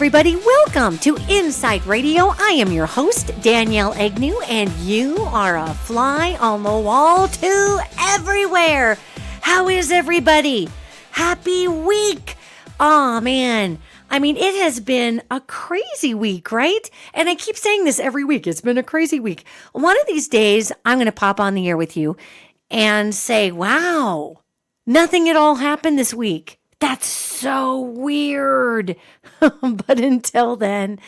everybody. Welcome to inPsight Radio. I am your host, Danielle Egnew, and you are a fly on the wall to everywhere. How is everybody? Happy week. Oh, man. I mean, it has been a crazy week, right? And I keep saying this every week. It's been a crazy week. One of these days, I'm going to pop on the air with you and say, wow, nothing at all happened this week. That's so weird. But until then,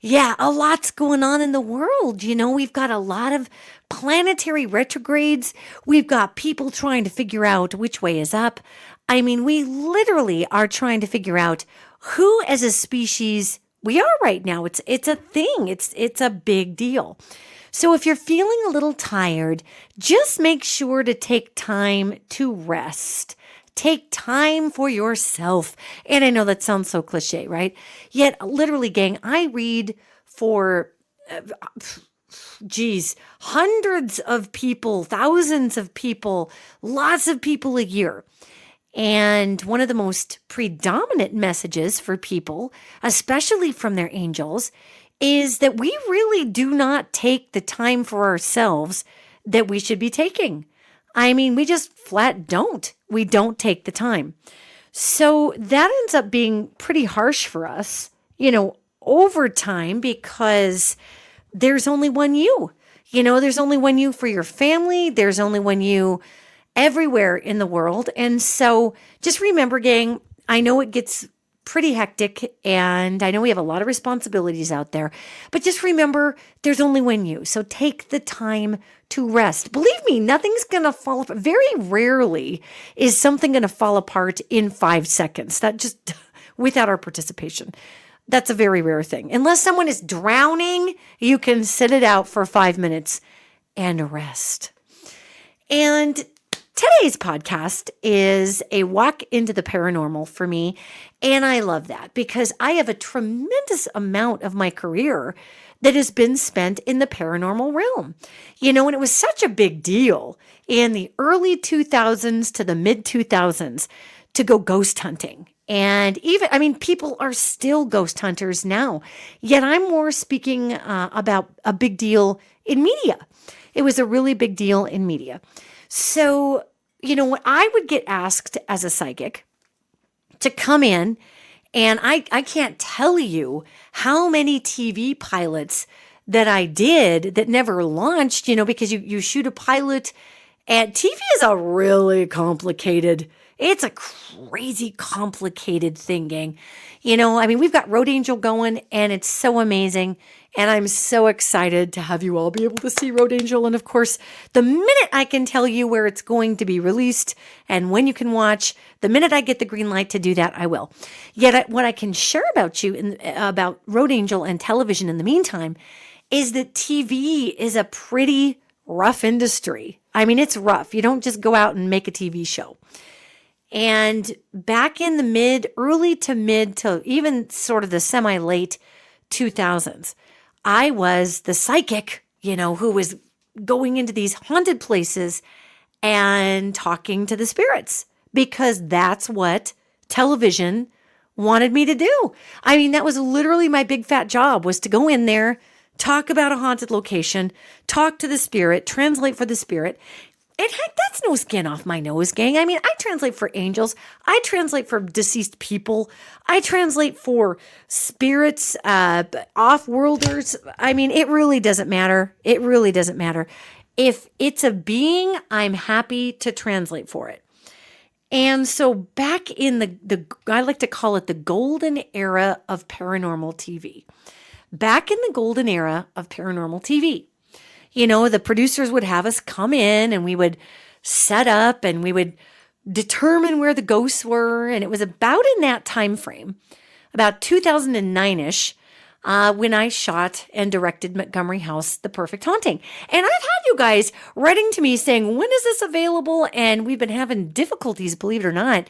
yeah, a lot's going on in the world. You know, we've got a lot of planetary retrogrades. We've got people trying to figure out which way is up. I mean, we literally are trying to figure out who as a species we are right now. It's a thing. It's a big deal. So if you're feeling a little tired, just make sure to take time to rest. Take time for yourself. And I know that sounds so cliche, right? Yet, literally, gang, I read for, hundreds of people, thousands of people, lots of people a year. And one of the most predominant messages for people, especially from their angels, is that we really do not take the time for ourselves that we should be taking. I mean, we just flat don't. We don't take the time. So that ends up being pretty harsh for us, over time, because there's only one you. There's only one you for your family. There's only one you everywhere in the world. And so just remember, gang, I know it gets pretty hectic and I know we have a lot of responsibilities out there, but just remember there's only one you. So take the time to rest. Believe me, nothing's going to fall apart. Very rarely is something going to fall apart in 5 seconds. That just without our participation. That's a very rare thing. Unless someone is drowning, you can sit it out for 5 minutes and rest. And today's podcast is a walk into the paranormal for me, and I love that because I have a tremendous amount of my career that has been spent in the paranormal realm. And it was such a big deal in the early 2000s to the mid 2000s to go ghost hunting. And people are still ghost hunters now, yet I'm more speaking about a big deal in media. It was a really big deal in media. So, when I would get asked as a psychic to come in, and I can't tell you how many TV pilots that I did that never launched, because you shoot a pilot, and TV is a really complicated, it's a crazy complicated thing, gang. We've got Road Angel going, and it's so amazing. And I'm so excited to have you all be able to see Road Angel. And of course, the minute I can tell you where it's going to be released and when you can watch, the minute I get the green light to do that, I will. Yet what I can share about you about Road Angel and television in the meantime is that TV is a pretty rough industry. It's rough. You don't just go out and make a TV show. And back in the early to mid to even sort of the semi-late 2000s, I was the psychic, who was going into these haunted places and talking to the spirits because that's what television wanted me to do. That was literally my big fat job, was to go in there, talk about a haunted location, talk to the spirit, translate for the spirit. And heck, that's no skin off my nose, gang. I translate for angels. I translate for deceased people. I translate for spirits, off-worlders. It really doesn't matter. It really doesn't matter. If it's a being, I'm happy to translate for it. And so back in the I like to call it the golden era of paranormal TV. Back in the golden era of paranormal TV. The producers would have us come in and we would set up and we would determine where the ghosts were. And it was about in that time frame, about 2009-ish, when I shot and directed Montgomery House, The Perfect Haunting. And I've had you guys writing to me saying, when is this available? And we've been having difficulties, believe it or not,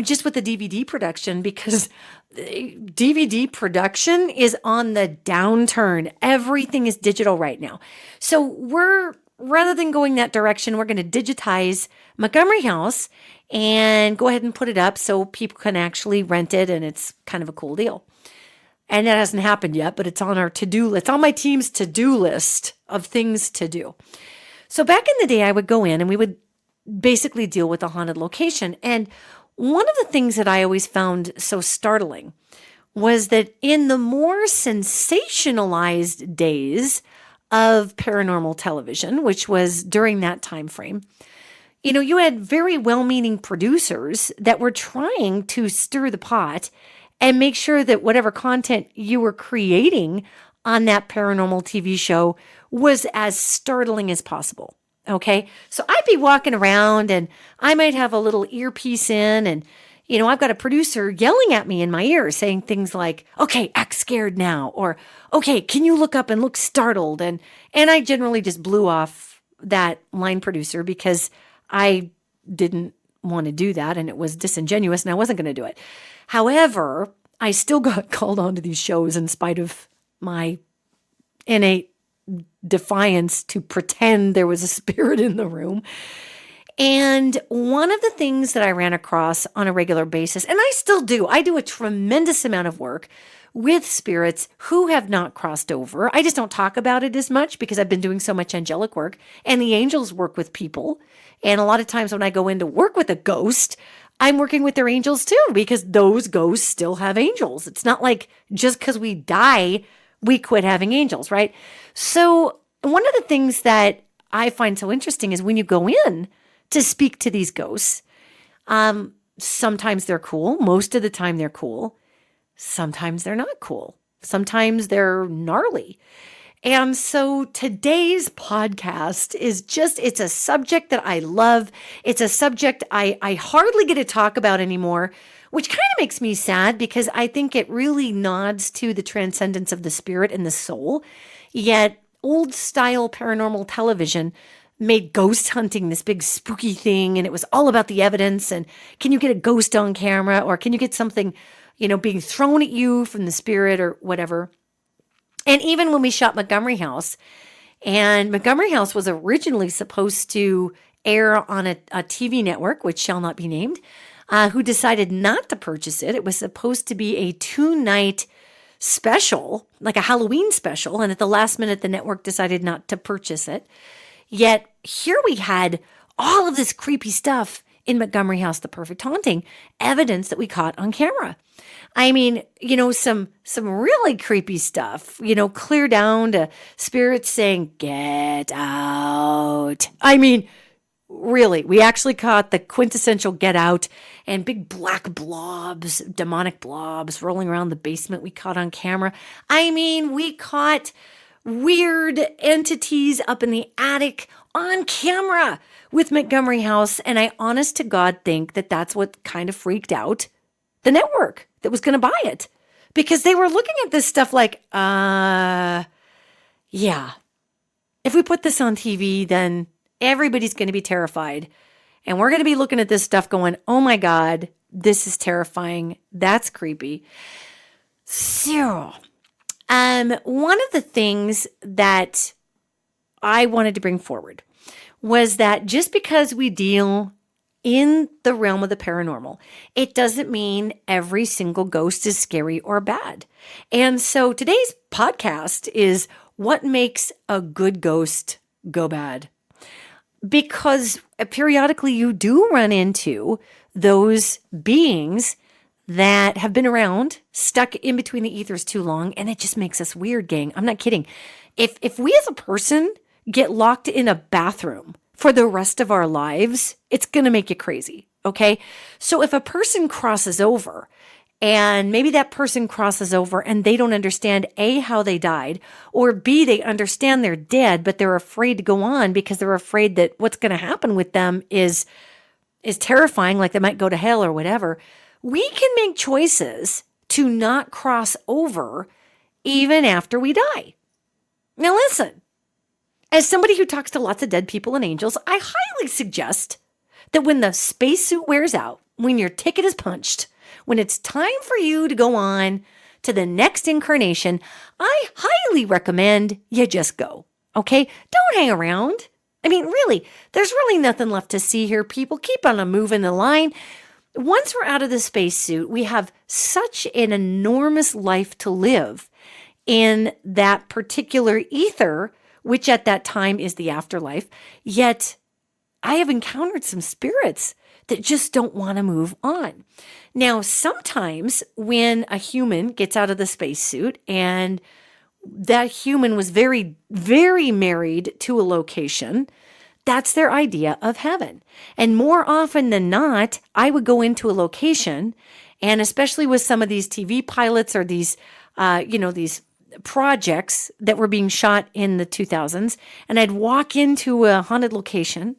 just with the DVD production, because DVD production is on the downturn. Everything is digital right now. So rather than going that direction, we're going to digitize Montgomery House and go ahead and put it up so people can actually rent it, and it's kind of a cool deal. And that hasn't happened yet, but it's on our to-do list. It's on my team's to-do list of things to do. So back in the day, I would go in and we would basically deal with a haunted location. And one of the things that I always found so startling was that in the more sensationalized days of paranormal television, which was during that time frame, you had very well-meaning producers that were trying to stir the pot and make sure that whatever content you were creating on that paranormal TV show was as startling as possible. Okay. So I'd be walking around and I might have a little earpiece in and, I've got a producer yelling at me in my ear saying things like, okay, act scared now. Or, okay, can you look up and look startled? And I generally just blew off that line producer because I didn't want to do that and it was disingenuous and I wasn't going to do it. However, I still got called onto these shows in spite of my innate defiance to pretend there was a spirit in the room. And one of the things that I ran across on a regular basis, and I still do, I do a tremendous amount of work with spirits who have not crossed over. I just don't talk about it as much because I've been doing so much angelic work, and the angels work with people. And a lot of times when I go in to work with a ghost, I'm working with their angels too, because those ghosts still have angels. It's not like just because we die, we quit having angels, right? So one of the things that I find so interesting is when you go in to speak to these ghosts, sometimes they're cool. Most of the time they're cool. Sometimes they're not cool. Sometimes they're gnarly. And so today's podcast is it's a subject that I love. It's a subject I hardly get to talk about anymore, which kind of makes me sad because I think it really nods to the transcendence of the spirit and the soul. Yet old style paranormal television made ghost hunting this big spooky thing, and it was all about the evidence and can you get a ghost on camera or can you get something, being thrown at you from the spirit or whatever. And even when we shot Montgomery House, and Montgomery House was originally supposed to air on a TV network, which shall not be named, who decided not to purchase it. It was supposed to be a 2-night special, like a Halloween special, and at the last minute, the network decided not to purchase it. Yet here we had all of this creepy stuff in Montgomery House, The Perfect Haunting, evidence that we caught on camera. I mean, some really creepy stuff, clear down to spirits saying, get out. I mean, really, we actually caught the quintessential get out and big black blobs, demonic blobs rolling around the basement we caught on camera. I mean, we caught weird entities up in the attic on camera with Montgomery House. And I honest to God think that that's what kind of freaked out the network that was going to buy it, because they were looking at this stuff like, yeah, if we put this on TV, then everybody's going to be terrified. And we're going to be looking at this stuff going, oh my God, this is terrifying. That's creepy. So, one of the things that I wanted to bring forward was that just because we deal in the realm of the paranormal, it doesn't mean every single ghost is scary or bad. And so today's podcast is what makes a good ghost go bad. Because periodically you do run into those beings that have been around, stuck in between the ethers too long, and it just makes us weird, gang. I'm not kidding. If we as a person get locked in a bathroom for the rest of our lives, it's going to make you crazy, okay? So if a person crosses over, and maybe that person crosses over and they don't understand A, how they died, or B, they understand they're dead, but they're afraid to go on because they're afraid that what's going to happen with them is terrifying, like they might go to hell or whatever. We can make choices to not cross over even after we die. Now listen, as somebody who talks to lots of dead people and angels, I highly suggest that when the spacesuit wears out, when your ticket is punched, when it's time for you to go on to the next incarnation, I highly recommend you just go, okay? Don't hang around. I mean, really, there's really nothing left to see here, people. Keep on moving the line. once we're out of the spacesuit, we have such an enormous life to live in that particular ether, which at that time is the afterlife. Yet I have encountered some spirits that just don't want to move on. Now, sometimes when a human gets out of the spacesuit and that human was very, very married to a location, that's their idea of heaven. And more often than not, I would go into a location, and especially with some of these TV pilots or these, these projects that were being shot in the 2000s, and I'd walk into a haunted location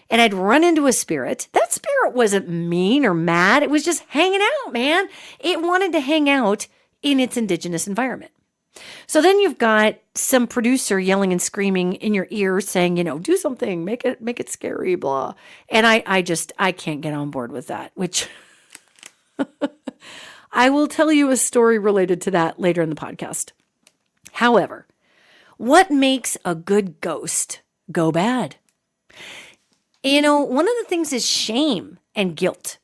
and I'd run into a spirit. That spirit wasn't mean or mad. It was just hanging out, man. It wanted to hang out in its indigenous environment. So then you've got some producer yelling and screaming in your ear saying, do something, make it scary, blah. And I can't get on board with that, which I will tell you a story related to that later in the podcast. However, what makes a good ghost go bad? One of the things is shame and guilt.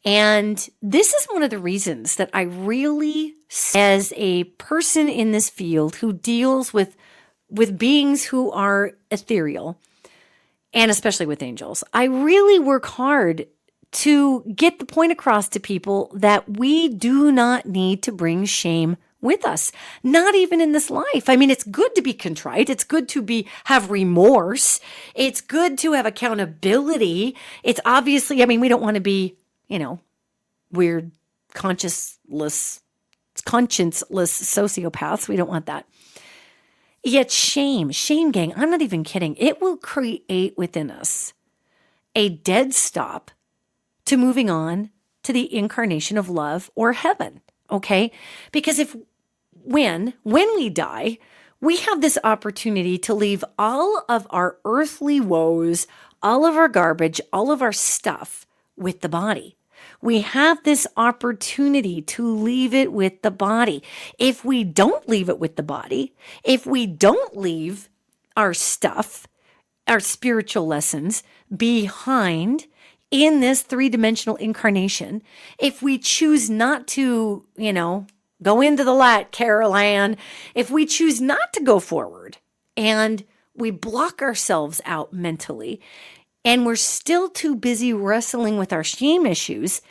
And this is one of the reasons that I really, as a person in this field who deals with beings who are ethereal, and especially with angels, I really work hard to get the point across to people that we do not need to bring shame with us, not even in this life. I mean, it's good to be contrite. It's good to have remorse. It's good to have accountability. It's obviously, we don't want to be, weird, conscienceless sociopaths. We don't want that. Yet shame, gang, I'm not even kidding. It will create within us a dead stop to moving on to the incarnation of love or heaven. Okay? Because when we die, we have this opportunity to leave all of our earthly woes, all of our garbage, all of our stuff with the body. We have this opportunity to leave it with the body. If we don't leave it with the body, if we don't leave our stuff, our spiritual lessons behind in this three-dimensional incarnation, if we choose not to, go into the light, Carol Ann, if we choose not to go forward and we block ourselves out mentally and we're still too busy wrestling with our shame issues,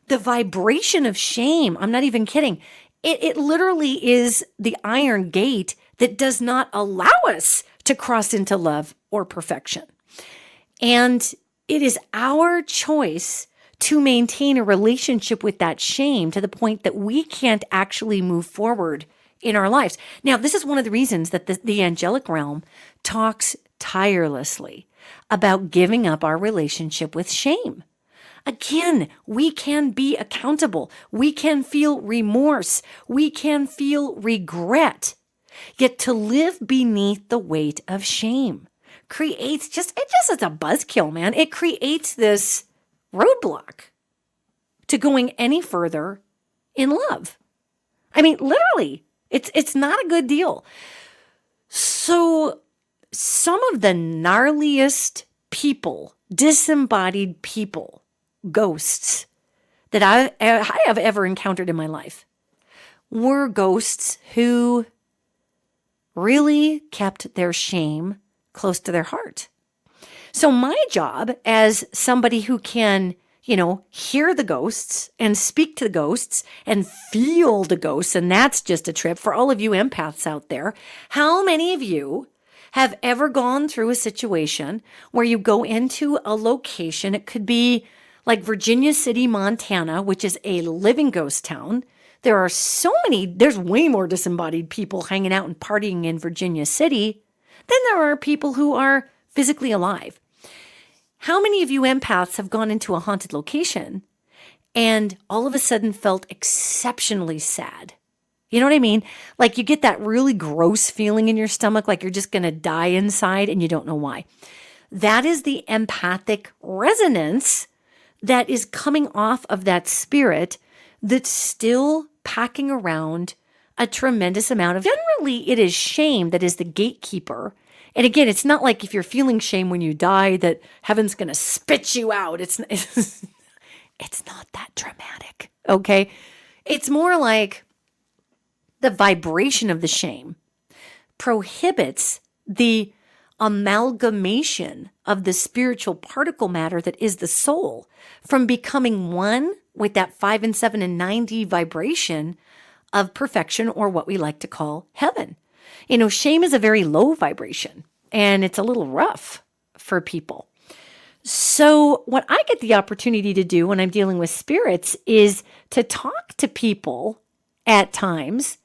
the vibration of shame, I'm not even kidding, it literally is the iron gate that does not allow us to cross into love or perfection. And it is our choice to maintain a relationship with that shame to the point that we can't actually move forward in our lives. Now, this is one of the reasons that the angelic realm talks tirelessly about giving up our relationship with shame. Again, we can be accountable. We can feel remorse. We can feel regret. Yet to live beneath the weight of shame creates it's a buzzkill, man. It creates this roadblock to going any further in love. Literally, it's not a good deal. So some of the gnarliest people, disembodied people, ghosts that I have ever encountered in my life were ghosts who really kept their shame close to their heart. So my job as somebody who can, hear the ghosts and speak to the ghosts and feel the ghosts, and that's just a trip for all of you empaths out there. How many of you have ever gone through a situation where you go into a location? It could be like Virginia City, Montana, which is a living ghost town. There's way more disembodied people hanging out and partying in Virginia City than there are people who are physically alive. How many of you empaths have gone into a haunted location and all of a sudden felt exceptionally sad? You know what I mean? Like you get that really gross feeling in your stomach, like you're just going to die inside and you don't know why. That is the empathic resonance that is coming off of that spirit that's still packing around a tremendous amount of, generally it is shame that is the gatekeeper. And again, it's not like if you're feeling shame when you die that heaven's going to spit you out. it's not that dramatic, okay? It's more like the vibration of the shame prohibits the amalgamation of the spiritual particle matter that is the soul from becoming one with that 5 and 7 and 9D vibration of perfection, or what we like to call heaven. Shame is a very low vibration, and it's a little rough for people. So what I get the opportunity to do when I'm dealing with spirits is to talk to people at times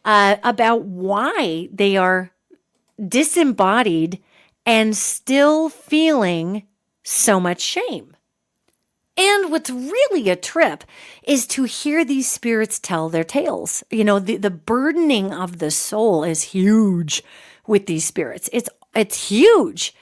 about why they are disembodied and still feeling so much shame. And what's really a trip is to hear these spirits tell their tales. The burdening of the soul is huge with these spirits. It's huge.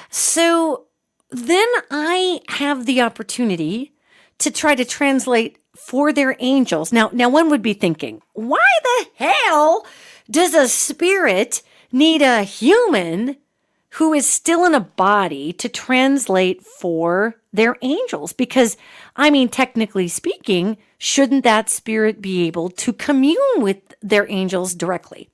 So then I have the opportunity to try to translate for their angels. Now one would be thinking, why the hell does a spirit need a human who is still in a body to translate for their angels? Because, technically speaking, shouldn't that spirit be able to commune with their angels directly?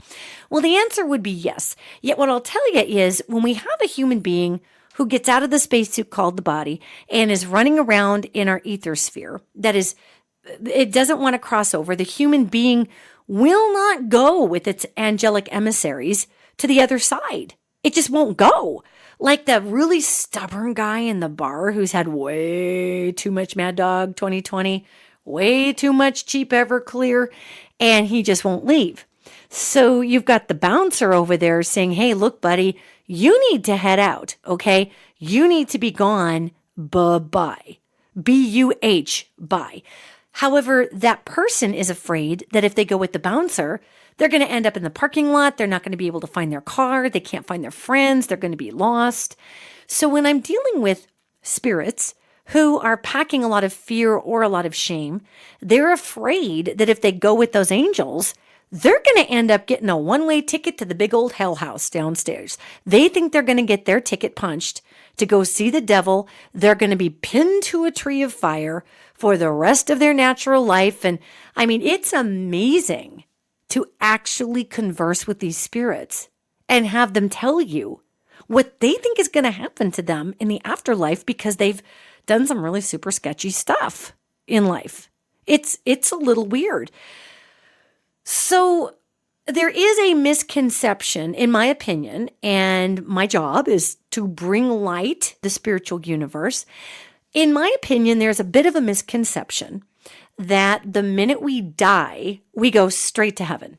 Well, the answer would be yes. Yet what I'll tell you is, when we have a human being who gets out of the spacesuit called the body and is running around in our ether sphere, it doesn't want to cross over. The human being will not go with its angelic emissaries to the other side. It just won't go. Like that really stubborn guy in the bar who's had way too much Mad Dog 2020, way too much cheap Everclear, and he just won't leave. So you've got the bouncer over there saying, hey, look, buddy, you need to head out, okay? You need to be gone, bye-bye. B-U-H, bye. However, that person is afraid that if they go with the bouncer, they're going to end up in the parking lot. They're not going to be able to find their car. They can't find their friends. They're going to be lost. So when I'm dealing with spirits who are packing a lot of fear or a lot of shame, they're afraid that if they go with those angels, they're going to end up getting a one-way ticket to the big old hell house downstairs. They think they're going to get their ticket punched to go see the devil. They're going to be pinned to a tree of fire for the rest of their natural life. And it's amazing to actually converse with these spirits and have them tell you what they think is going to happen to them in the afterlife because they've done some really super sketchy stuff in life. It's a little weird. So there is a misconception, in my opinion, and my job is to bring light to the spiritual universe. In my opinion, there's a bit of a misconception that the minute we die, we go straight to heaven.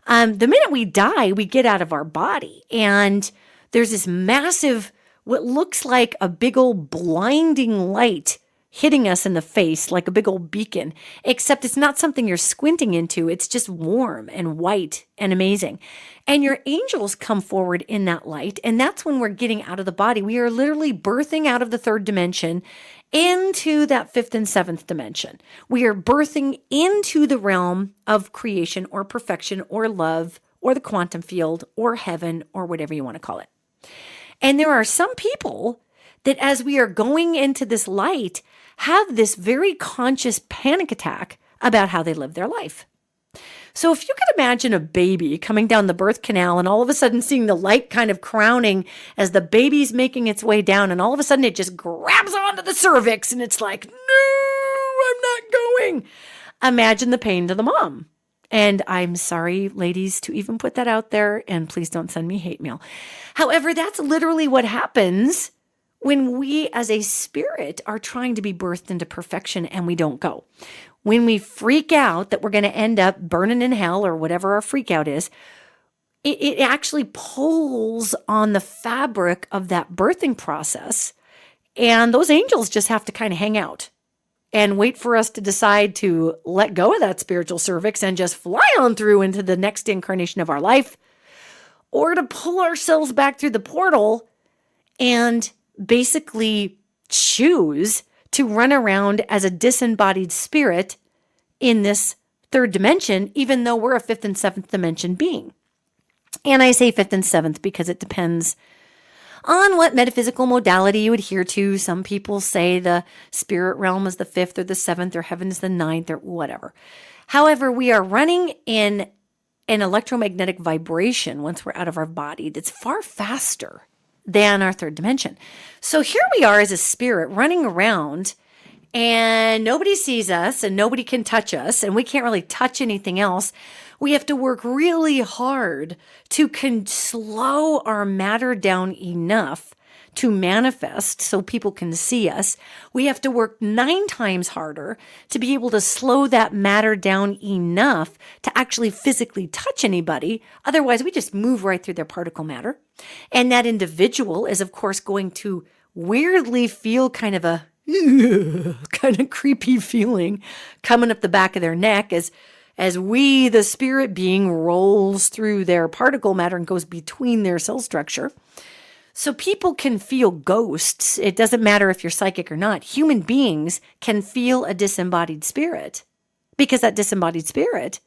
The minute we die, we get out of our body, and there's this massive, what looks like a big old blinding light hitting us in the face like a big old beacon, except it's not something you're squinting into. It's just warm and white and amazing. And your angels come forward in that light, and that's when we're getting out of the body. We are literally birthing out of the third dimension into that fifth and seventh dimension. We are birthing into the realm of creation or perfection or love or the quantum field or heaven or whatever you want to call it. And there are some people that as we are going into this light have this very conscious panic attack about how they live their life. So if you could imagine a baby coming down the birth canal and all of a sudden seeing the light kind of crowning as the baby's making its way down, and all of a sudden it just grabs onto the cervix and it's like, no, I'm not going. Imagine the pain to the mom. And I'm sorry, ladies, to even put that out there, and please don't send me hate mail. However, that's literally what happens when we as a spirit are trying to be birthed into perfection and we don't go. When we freak out that we're going to end up burning in hell or whatever our freak out is, it actually pulls on the fabric of that birthing process. And those angels just have to kind of hang out and wait for us to decide to let go of that spiritual cervix and just fly on through into the next incarnation of our life, or to pull ourselves back through the portal and basically choose to run around as a disembodied spirit in this third dimension, even though we're a fifth and seventh dimension being. And I say fifth and seventh because it depends on what metaphysical modality you adhere to. Some people say the spirit realm is the 5th or the 7th, or heaven is the 9th, or whatever. However, we are running in an electromagnetic vibration once we're out of our body that's far faster than our 3rd dimension. So here we are as a spirit running around, and nobody sees us and nobody can touch us, and we can't really touch anything else. We have to work really hard to slow our matter down enough to manifest so people can see us. We have to work 9 times harder to be able to slow that matter down enough to actually physically touch anybody. Otherwise, we just move right through their particle matter. And that individual is, of course, going to weirdly feel kind of a kind of creepy feeling coming up the back of their neck as we, the spirit being, rolls through their particle matter and goes between their cell structure. So people can feel ghosts. It doesn't matter if you're psychic or not. Human beings can feel a disembodied spirit because that disembodied spirit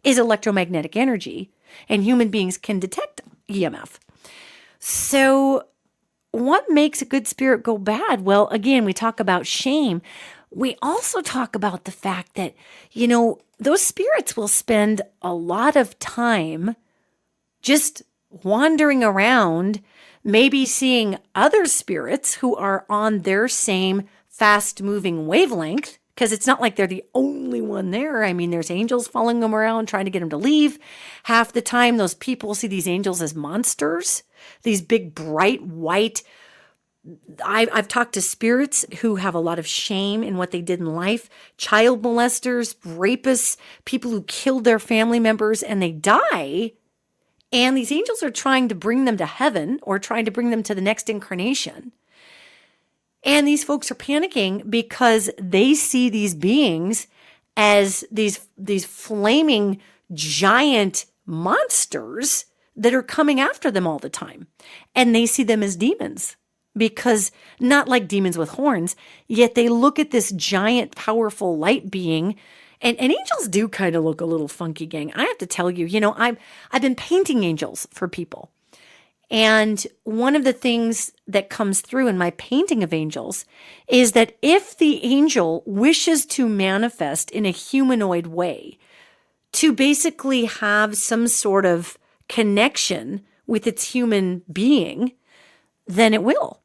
is electromagnetic energy, and human beings can detect EMF. So what makes a good spirit go bad? Well, again, we talk about shame. We also talk about the fact that, those spirits will spend a lot of time just wandering around, maybe seeing other spirits who are on their same fast-moving wavelength, because it's not like they're the only one there. I mean, there's angels following them around, trying to get them to leave. Half the time, those people see these angels as monsters, these big, bright, white. I've talked to spirits who have a lot of shame in what they did in life, child molesters, rapists, people who killed their family members, and they die. And these angels are trying to bring them to heaven or trying to bring them to the next incarnation. And these folks are panicking because they see these beings as these flaming giant monsters that are coming after them all the time. And they see them as demons because not like demons with horns, yet they look at this giant, powerful light being. And angels do kind of look a little funky, gang. I have to tell you, I've been painting angels for people. And one of the things that comes through in my painting of angels is that if the angel wishes to manifest in a humanoid way, to basically have some sort of connection with its human being, then it will.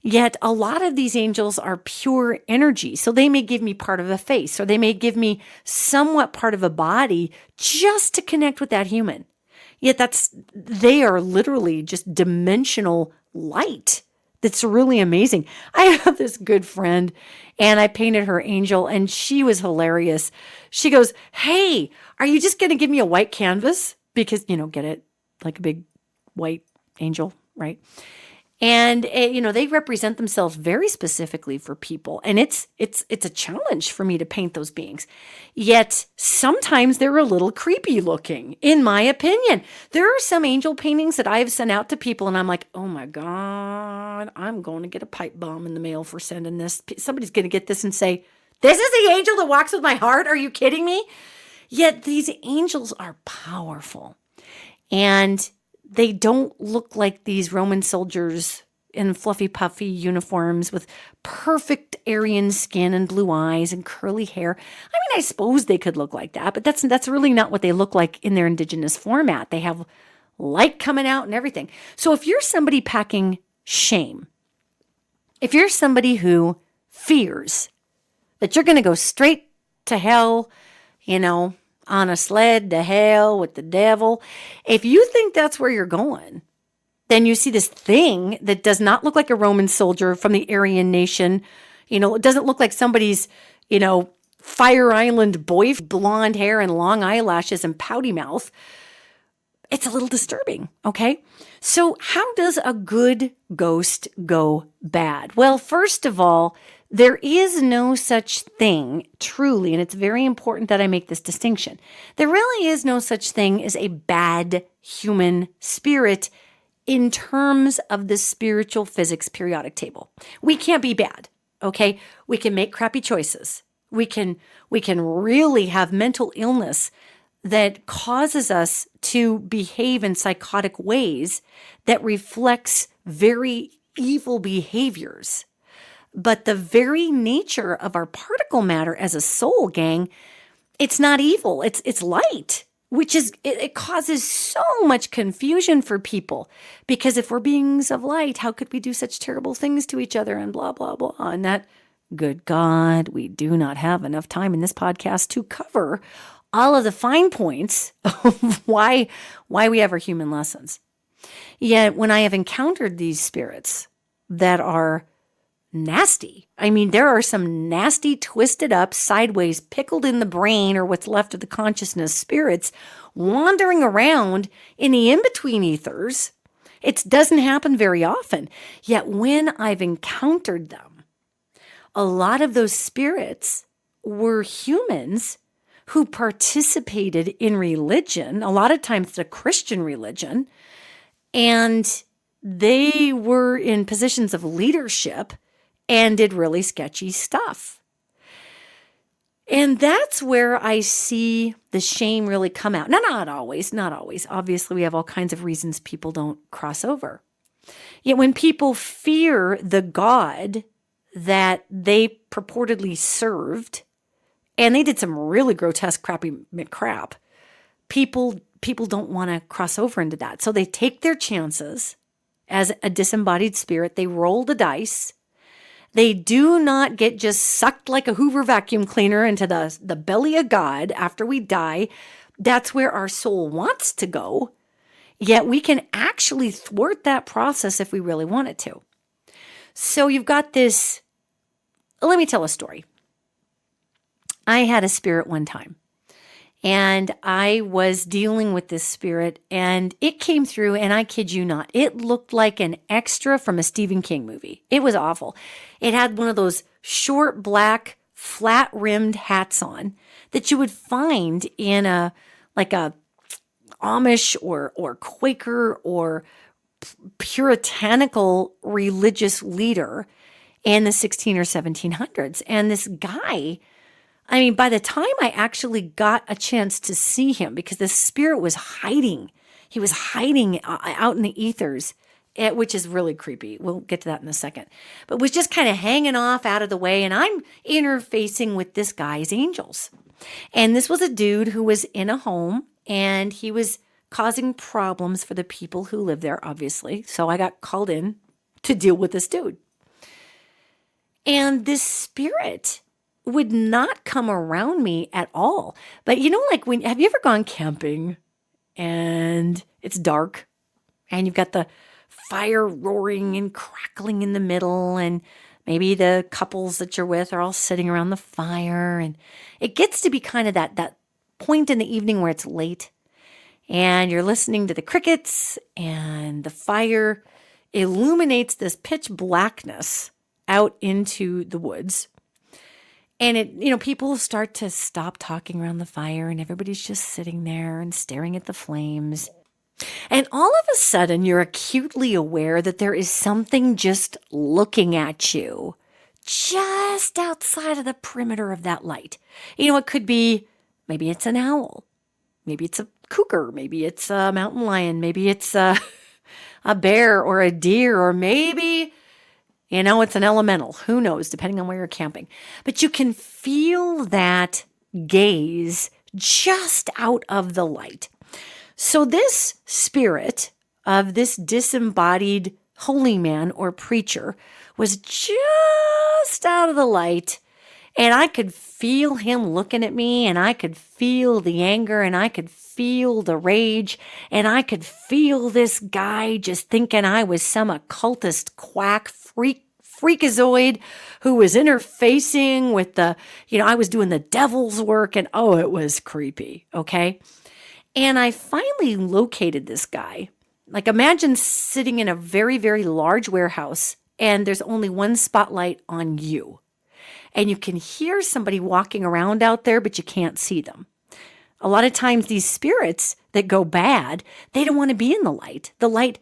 Yet a lot of these angels are pure energy. So they may give me part of a face, or they may give me somewhat part of a body just to connect with that human. Yet they are literally just dimensional light. That's really amazing. I have this good friend, and I painted her angel, and she was hilarious. She goes, "Hey, are you just going to give me a white canvas?" Because, get it? Like a big white angel, right? And, they represent themselves very specifically for people. And it's a challenge for me to paint those beings. Yet sometimes they're a little creepy looking, in my opinion. There are some angel paintings that I've sent out to people, and I'm like, oh my God, I'm going to get a pipe bomb in the mail for sending this. Somebody's going to get this and say, this is the angel that walks with my heart. Are you kidding me? Yet these angels are powerful. And they don't look like these Roman soldiers in fluffy, puffy uniforms with perfect Aryan skin and blue eyes and curly hair. I mean, I suppose they could look like that, but that's really not what they look like in their indigenous format. They have light coming out and everything. So if you're somebody packing shame, if you're somebody who fears that you're going to go straight to hell, on a sled to hell with the devil. If you think that's where you're going, then you see this thing that does not look like a Roman soldier from the Aryan nation. It doesn't look like somebody's, Fire Island boy, blonde hair and long eyelashes and pouty mouth. It's a little disturbing, okay? So how does a good ghost go bad? Well, first of all, there is no such thing, truly, and it's very important that I make this distinction. There really is no such thing as a bad human spirit in terms of the spiritual physics periodic table. We can't be bad, okay? We can make crappy choices. We can really have mental illness that causes us to behave in psychotic ways that reflects very evil behaviors. But the very nature of our particle matter as a soul, gang, it's not evil. It's light, which is, it causes so much confusion for people. Because if we're beings of light, how could we do such terrible things to each other and blah, blah, blah. And that, good God, we do not have enough time in this podcast to cover all of the fine points of why we have our human lessons. Yet when I have encountered these spirits that are nasty, I mean, there are some nasty, twisted up, sideways, pickled in the brain or what's left of the consciousness spirits wandering around in the in-between ethers. It doesn't happen very often. Yet when I've encountered them, a lot of those spirits were humans who participated in religion, a lot of times the Christian religion, and they were in positions of leadership and did really sketchy stuff. And that's where I see the shame really come out. Now, not always. Obviously, we have all kinds of reasons people don't cross over. Yet when people fear the God that they purportedly served, and they did some really grotesque, crappy crap, people don't want to cross over into that. So they take their chances as a disembodied spirit. They roll the dice. They do not get just sucked like a Hoover vacuum cleaner into the belly of God after we die. That's where our soul wants to go. Yet we can actually thwart that process if we really wanted to. So you've got this. Let me tell a story. I had a spirit one time, and I was dealing with this spirit, and it came through, and I kid you not, it looked like an extra from a Stephen King movie. It was awful. It had one of those short, black, flat-rimmed hats on that you would find in a Amish or Quaker or puritanical religious leader in the 16 or 1700s. And this guy, I mean, by the time I actually got a chance to see him, because the spirit was hiding, he was hiding out in the ethers, which is really creepy. We'll get to that in a second. But was just kind of hanging off out of the way, and I'm interfacing with this guy's angels. And this was a dude who was in a home, and he was causing problems for the people who live there, obviously. So I got called in to deal with this dude. And this spirit would not come around me at all. But you know, like have you ever gone camping and it's dark and you've got the fire roaring and crackling in the middle, and maybe the couples that you're with are all sitting around the fire, and it gets to be kind of that point in the evening where it's late and you're listening to the crickets and the fire illuminates this pitch blackness out into the woods. And people start to stop talking around the fire, and everybody's just sitting there and staring at the flames. And all of a sudden, you're acutely aware that there is something just looking at you just outside of the perimeter of that light. It could be, maybe it's an owl. Maybe it's a cougar. Maybe it's a mountain lion. Maybe it's a bear or a deer, or maybe it's an elemental. Who knows, depending on where you're camping. But you can feel that gaze just out of the light. So this spirit of this disembodied holy man or preacher was just out of the light, and I could feel him looking at me, and I could feel the anger, and I could feel the rage, and I could feel this guy just thinking I was some occultist quack freakazoid who was interfacing with I was doing the devil's work, and it was creepy, okay? And I finally located this guy. Like, imagine sitting in a very, very large warehouse, and there's only one spotlight on you. And you can hear somebody walking around out there, but you can't see them. A lot of times these spirits that go bad, they don't want to be in the light. The light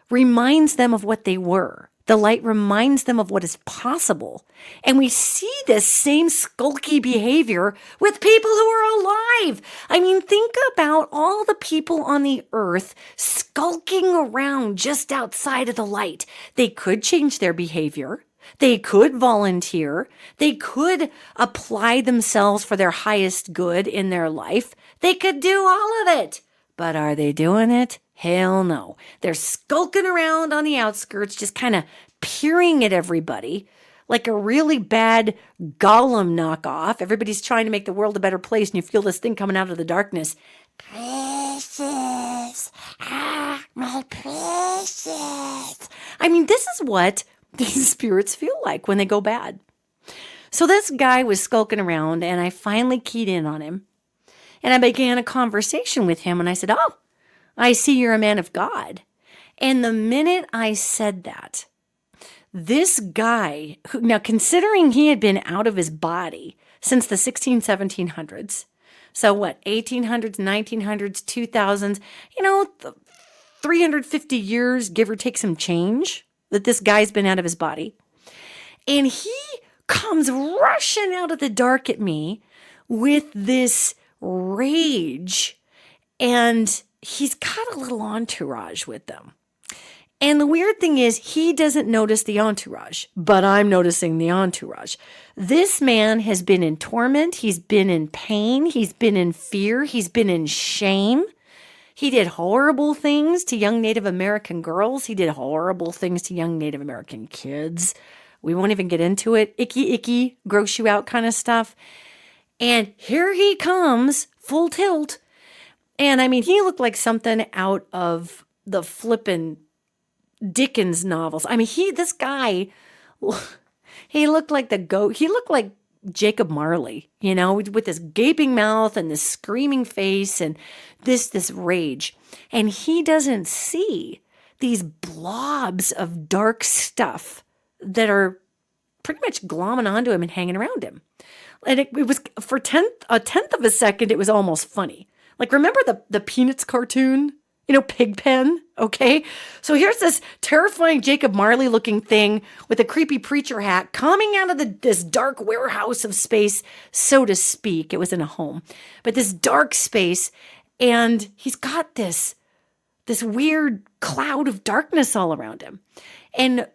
reminds them of what they were. The light reminds them of what is possible. And we see this same skulky behavior with people who are alive. I mean, think about all the people on the earth skulking around just outside of the light. They could change their behavior. They could volunteer. They could apply themselves for their highest good in their life. They could do all of it. But are they doing it? Hell no. They're skulking around on the outskirts, just kind of peering at everybody like a really bad Gollum knockoff. Everybody's trying to make the world a better place, and you feel this thing coming out of the darkness. Precious. Ah, my precious. I mean, this is what these spirits feel like when they go bad. So this guy was skulking around, and I finally keyed in on him. And I began a conversation with him, and I said, "Oh, I see you're a man of God." And the minute I said that, this guy, who, now considering he had been out of his body since the 1700s, so what, 1800s, 1900s, 2000s, 350 years, give or take some change, that this guy's been out of his body. And he comes rushing out of the dark at me with this rage, and he's got a little entourage with them. And the weird thing is, he doesn't notice the entourage, but I'm noticing the entourage. This man has been in torment. He's been in pain. He's been in fear. He's been in shame. He did horrible things to young Native American girls. He did horrible things to young Native American kids. We won't even get into it. Icky, gross you out kind of stuff. And here he comes, full tilt. And I mean, he looked like something out of the flippin' Dickens novels. I mean, this guy, he looked like the goat. He looked like Jacob Marley, with this gaping mouth and this screaming face and this rage. And he doesn't see these blobs of dark stuff that are pretty much glomming onto him and hanging around him. And it was for a tenth of a second, it was almost funny. Like, remember the Peanuts cartoon? Pigpen, okay? So here's this terrifying Jacob Marley looking thing with a creepy preacher hat coming out of this dark warehouse of space, so to speak. It was in a home, but this dark space, and he's got this weird cloud of darkness all around him. And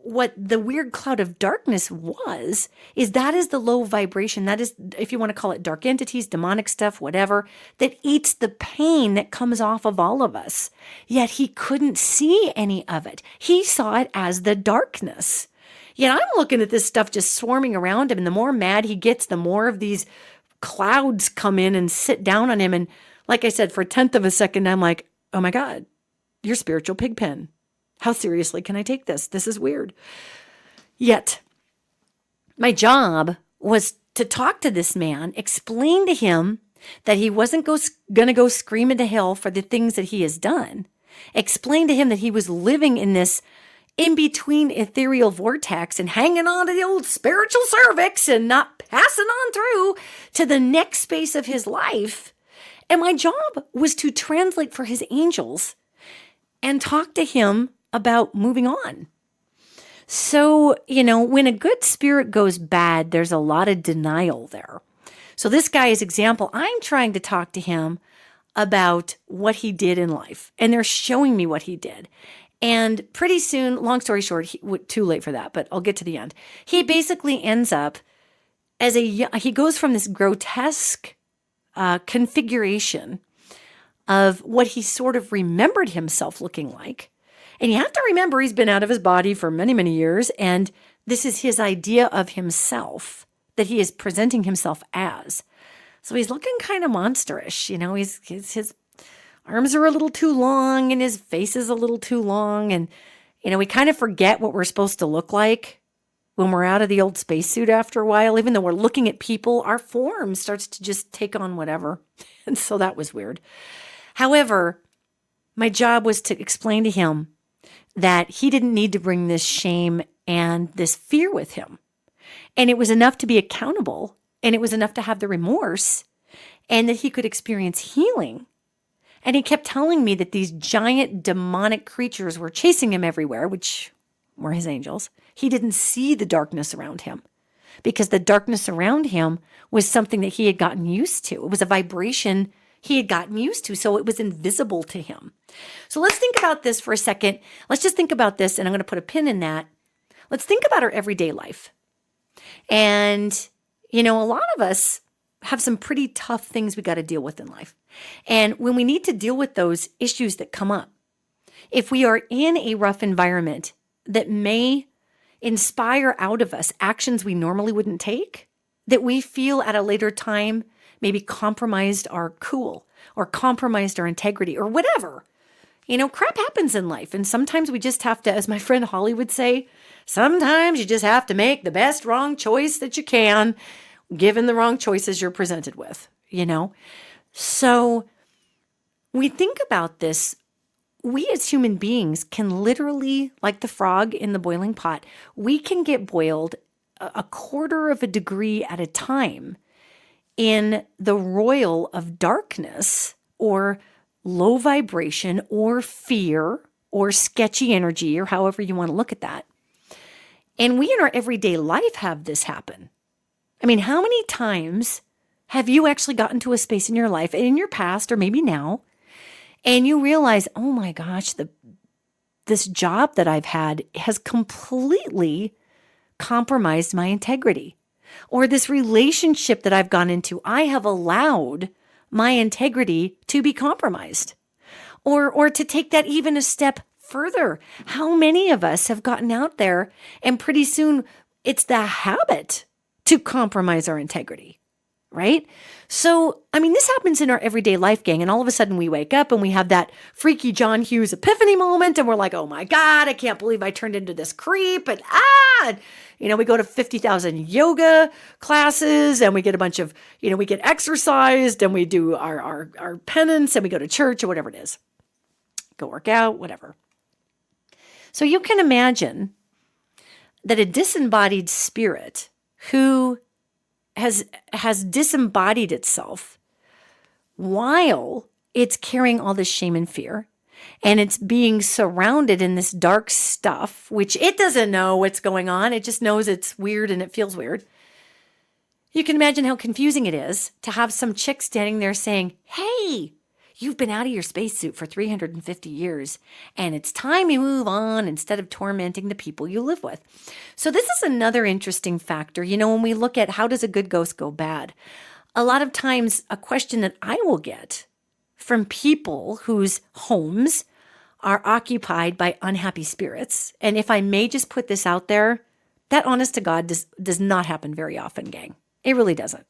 what the weird cloud of darkness is the low vibration. That is, if you want to call it dark entities, demonic stuff, whatever, that eats the pain that comes off of all of us. Yet he couldn't see any of it. He saw it as the darkness. Yet I'm looking at this stuff just swarming around him. And the more mad he gets, the more of these clouds come in and sit down on him. And like I said, for a tenth of a second, I'm like, oh my God, you're spiritual pigpen. How seriously can I take this? This is weird. Yet, my job was to talk to this man, explain to him that he wasn't going to go screaming to hell for the things that he has done. Explain to him that he was living in this in-between ethereal vortex and hanging on to the old spiritual cervix and not passing on through to the next space of his life. And my job was to translate for his angels and talk to him about moving on. So, when a good spirit goes bad, there's a lot of denial there. So this guy's example, I'm trying to talk to him about what he did in life, and they're showing me what he did. And pretty soon, long story short, too late for that, but I'll get to the end. He basically ends up he goes from this grotesque configuration of what he sort of remembered himself looking like. And you have to remember, he's been out of his body for many, many years. And this is his idea of himself that he is presenting himself as. So he's looking kind of monsterish. His arms are a little too long and his face is a little too long. And, we kind of forget what we're supposed to look like when we're out of the old spacesuit after a while. Even though we're looking at people, our form starts to just take on whatever. And so that was weird. However, my job was to explain to him that he didn't need to bring this shame and this fear with him. And it was enough to be accountable, and it was enough to have the remorse, and that he could experience healing. And he kept telling me that these giant demonic creatures were chasing him everywhere, which were his angels. He didn't see the darkness around him because the darkness around him was something that he had gotten used to. It was a vibration he had gotten used to, so it was invisible to him. So let's think about this for a second. Let's just think about this, and I'm going to put a pin in that. Let's think about our everyday life. And, a lot of us have some pretty tough things we got to deal with in life. And when we need to deal with those issues that come up, if we are in a rough environment that may inspire out of us actions we normally wouldn't take, that we feel at a later time maybe compromised our cool or compromised our integrity or whatever. Crap happens in life. And sometimes we just have to, as my friend Holly would say, sometimes you just have to make the best wrong choice that you can, given the wrong choices you're presented with, So we think about this. We as human beings can literally, like the frog in the boiling pot, we can get boiled a quarter of a degree at a time in the roil of darkness or low vibration or fear or sketchy energy or however you want to look at that. And we in our everyday life have this happen. I mean, how many times have you actually gotten to a space in your life, in your past or maybe now, and you realize, oh my gosh, this job that I've had has completely compromised my integrity. Or this relationship that I've gone into, I have allowed my integrity to be compromised. Or to take that even a step further. How many of us have gotten out there and pretty soon it's the habit to compromise our integrity, right? So, this happens in our everyday life, gang, and all of a sudden we wake up and we have that freaky John Hughes epiphany moment and we're like, oh my God, I can't believe I turned into this creep and we go to 50,000 yoga classes and we get a bunch of, we get exercised and we do our penance and we go to church or whatever it is. Go work out, whatever. So you can imagine that a disembodied spirit who has disembodied itself while it's carrying all this shame and fear and it's being surrounded in this dark stuff, which it doesn't know what's going on. It just knows it's weird and it feels weird. You can imagine how confusing it is to have some chick standing there saying, hey, you've been out of your spacesuit for 350 years, and it's time you move on instead of tormenting the people you live with. So this is another interesting factor. When we look at how does a good ghost go bad, a lot of times a question that I will get from people whose homes are occupied by unhappy spirits, and if I may just put this out there, that honest to God does not happen very often, gang. It really doesn't.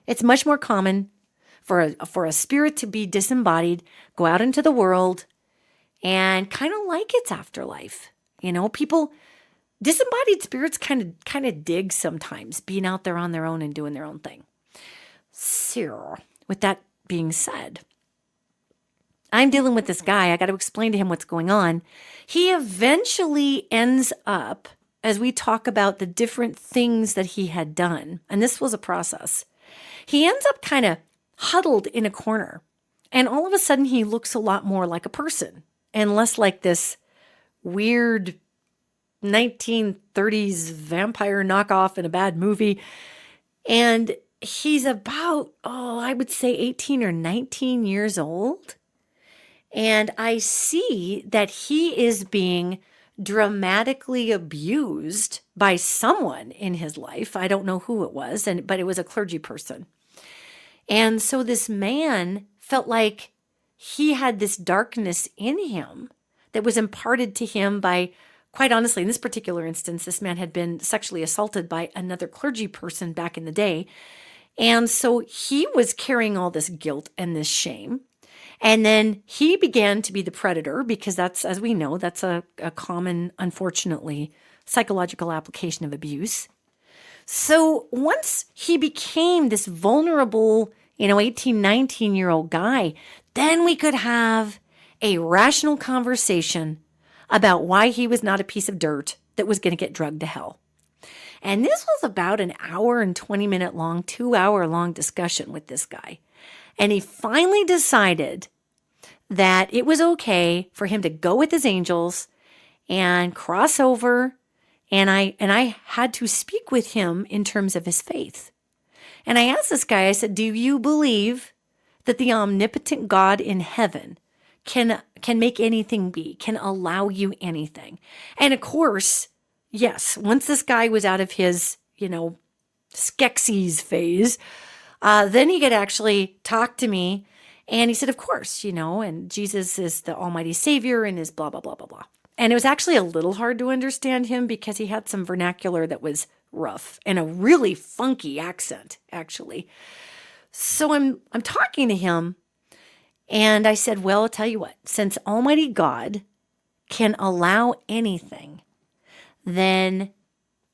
It's much more common for a spirit to be disembodied, go out into the world, and kind of like its afterlife. People, disembodied spirits kind of dig sometimes being out there on their own and doing their own thing. So, with that being said, I'm dealing with this guy. I got to explain to him what's going on. He eventually ends up, as we talk about the different things that he had done, and this was a process, he ends up kind of huddled in a corner. And all of a sudden, he looks a lot more like a person and less like this weird 1930s vampire knockoff in a bad movie. And he's about, I would say 18 or 19 years old. And I see that he is being dramatically abused by someone in his life. I don't know who it was, but it was a clergy person. And so this man felt like he had this darkness in him that was imparted to him by, quite honestly, in this particular instance, this man had been sexually assaulted by another clergy person back in the day. And so he was carrying all this guilt and this shame. And then he began to be the predator because that's, as we know, that's a common, unfortunately, psychological application of abuse. So once he became this vulnerable, 18, 19-year-old guy, then we could have a rational conversation about why he was not a piece of dirt that was going to get drugged to hell. And this was about an hour and 20-minute long, 2-hour long discussion with this guy. And he finally decided that it was okay for him to go with his angels and cross over. And I had to speak with him in terms of his faith. And I asked this guy, I said, do you believe that the omnipotent God in heaven can make anything be, can allow you anything? And of course, yes, once this guy was out of his, Skeksis phase, then he could actually talk to me. And he said, of course, and Jesus is the Almighty Savior and is blah, blah, blah, blah, blah. And it was actually a little hard to understand him because he had some vernacular that was rough and a really funky accent, actually. So I'm talking to him, and I said, well, I'll tell you what, since Almighty God can allow anything, then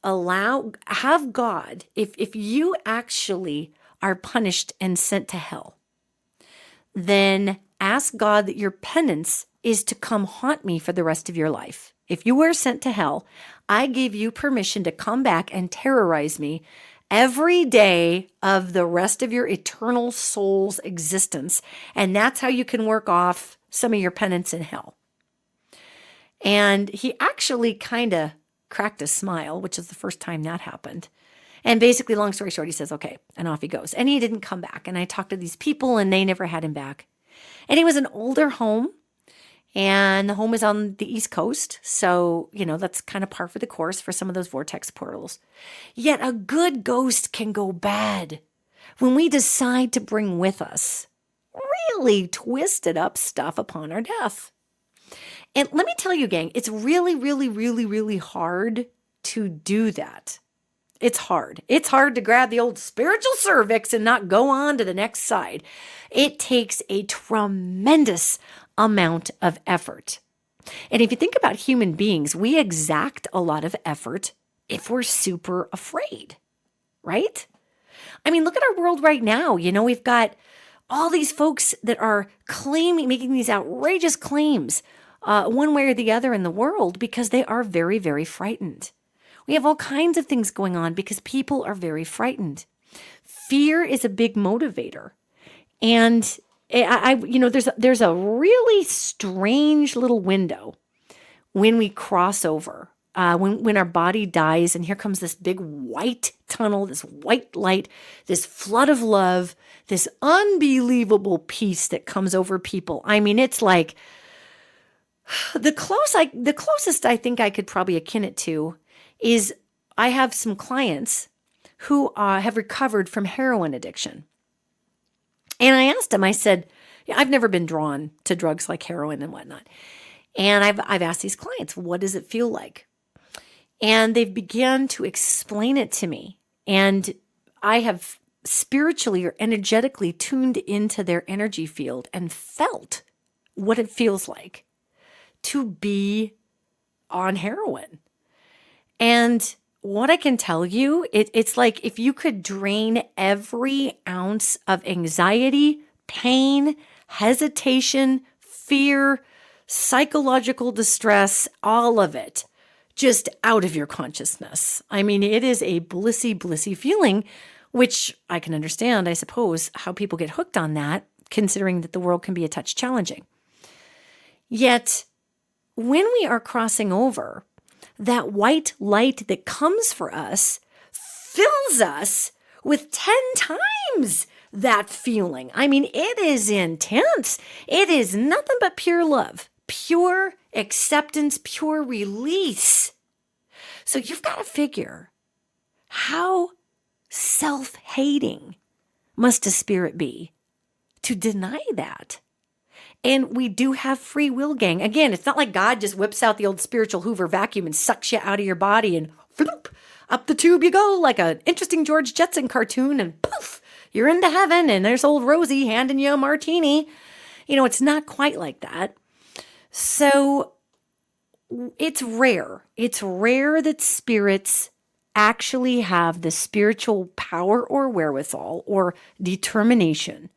have God, if you actually are punished and sent to hell, then ask God that your penance is to come haunt me for the rest of your life. If you were sent to hell, I give you permission to come back and terrorize me every day of the rest of your eternal soul's existence. And that's how you can work off some of your penance in hell. And he actually kind of cracked a smile, which is the first time that happened. And basically, long story short, he says, okay, and off he goes. And he didn't come back. And I talked to these people, and they never had him back. And it was an older home, and the home is on the East Coast. So, that's kind of par for the course for some of those vortex portals. Yet a good ghost can go bad when we decide to bring with us really twisted up stuff upon our death. And let me tell you, gang, it's really, really, really, really hard to do that. It's hard. It's hard to grab the old spiritual cervix and not go on to the next side. It takes a tremendous amount of effort. And if you think about human beings, we exact a lot of effort if we're super afraid, right? I mean, look at our world right now. We've got all these folks that are making these outrageous claims one way or the other in the world because they are very, very frightened. We have all kinds of things going on because people are very frightened. Fear is a big motivator. And there's a really strange little window when we cross over, when our body dies, and here comes this big white tunnel, this white light, this flood of love, this unbelievable peace that comes over people. I mean, it's like the closest I think I could probably akin it to is I have some clients who have recovered from heroin addiction. And I asked them, I said, I've never been drawn to drugs like heroin and whatnot. And I've asked these clients, what does it feel like? And they've begun to explain it to me. And I have spiritually or energetically tuned into their energy field and felt what it feels like to be on heroin. And what I can tell you, it's like if you could drain every ounce of anxiety, pain, hesitation, fear, psychological distress, all of it, just out of your consciousness. I mean, it is a blissy feeling, which I can understand, I suppose, how people get hooked on that, considering that the world can be a touch challenging. Yet, when we are crossing over, that white light that comes for us fills us with 10 times that feeling. I mean, it is intense. It is nothing but pure love, pure acceptance, pure release. So you've got to figure, how self-hating must a spirit be to deny that? And we do have free will, gang. Again, it's not like God just whips out the old spiritual Hoover vacuum and sucks you out of your body and floop, up the tube you go like an interesting George Jetson cartoon, and poof, you're into heaven and there's old Rosie handing you a martini. It's not quite like that. So it's rare. It's rare that spirits actually have the spiritual power or wherewithal or determination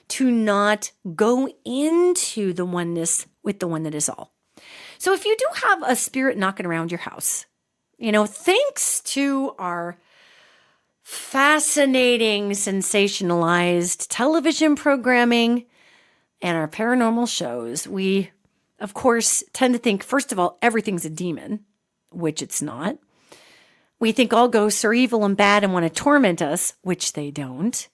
to not go into the oneness with the one that is all. So if you do have a spirit knocking around your house, thanks to our fascinating, sensationalized television programming and our paranormal shows, we of course, tend to think, first of all, everything's a demon, which it's not. We think all ghosts are evil and bad and want to torment us, which they don't.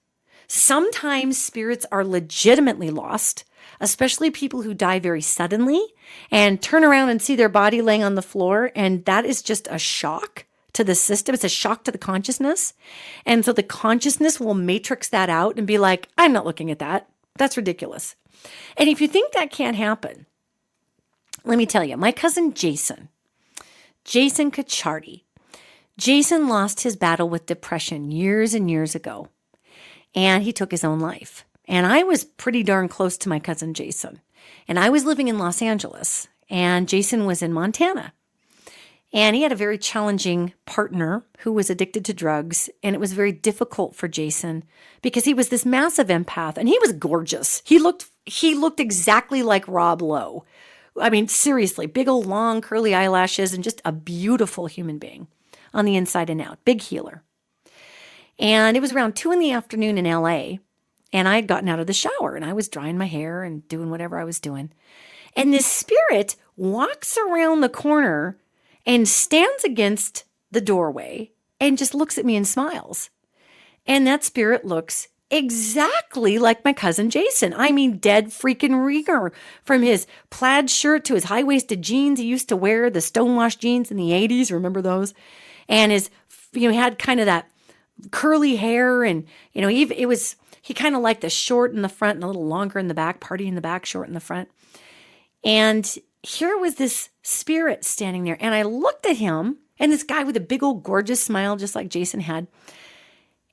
Sometimes spirits are legitimately lost, especially people who die very suddenly and turn around and see their body laying on the floor. And that is just a shock to the system. It's a shock to the consciousness. And so the consciousness will matrix that out and be like, I'm not looking at that. That's ridiculous. And if you think that can't happen, let me tell you, my cousin Jason Kachardi, Jason lost his battle with depression years and years ago, and he took his own life. And I was pretty darn close to my cousin Jason. And I was living in Los Angeles, and Jason was in Montana. And he had a very challenging partner who was addicted to drugs, and it was very difficult for Jason because he was this massive empath, and he was gorgeous. He looked exactly like Rob Lowe. I mean, seriously, big old long curly eyelashes and just a beautiful human being on the inside and out, big healer. And it was around 2 p.m. in LA, and I had gotten out of the shower, and I was drying my hair and doing whatever I was doing. And this spirit walks around the corner and stands against the doorway and just looks at me and smiles. And that spirit looks exactly like my cousin Jason. I mean, dead freaking ringer, from his plaid shirt to his high-waisted jeans he used to wear, the stonewashed jeans in the 80s, remember those? And his, he had kind of that curly hair, and, he kind of liked the short in the front and a little longer in the back, party in the back, short in the front. And here was this spirit standing there, and I looked at him, and this guy with a big old gorgeous smile, just like Jason had.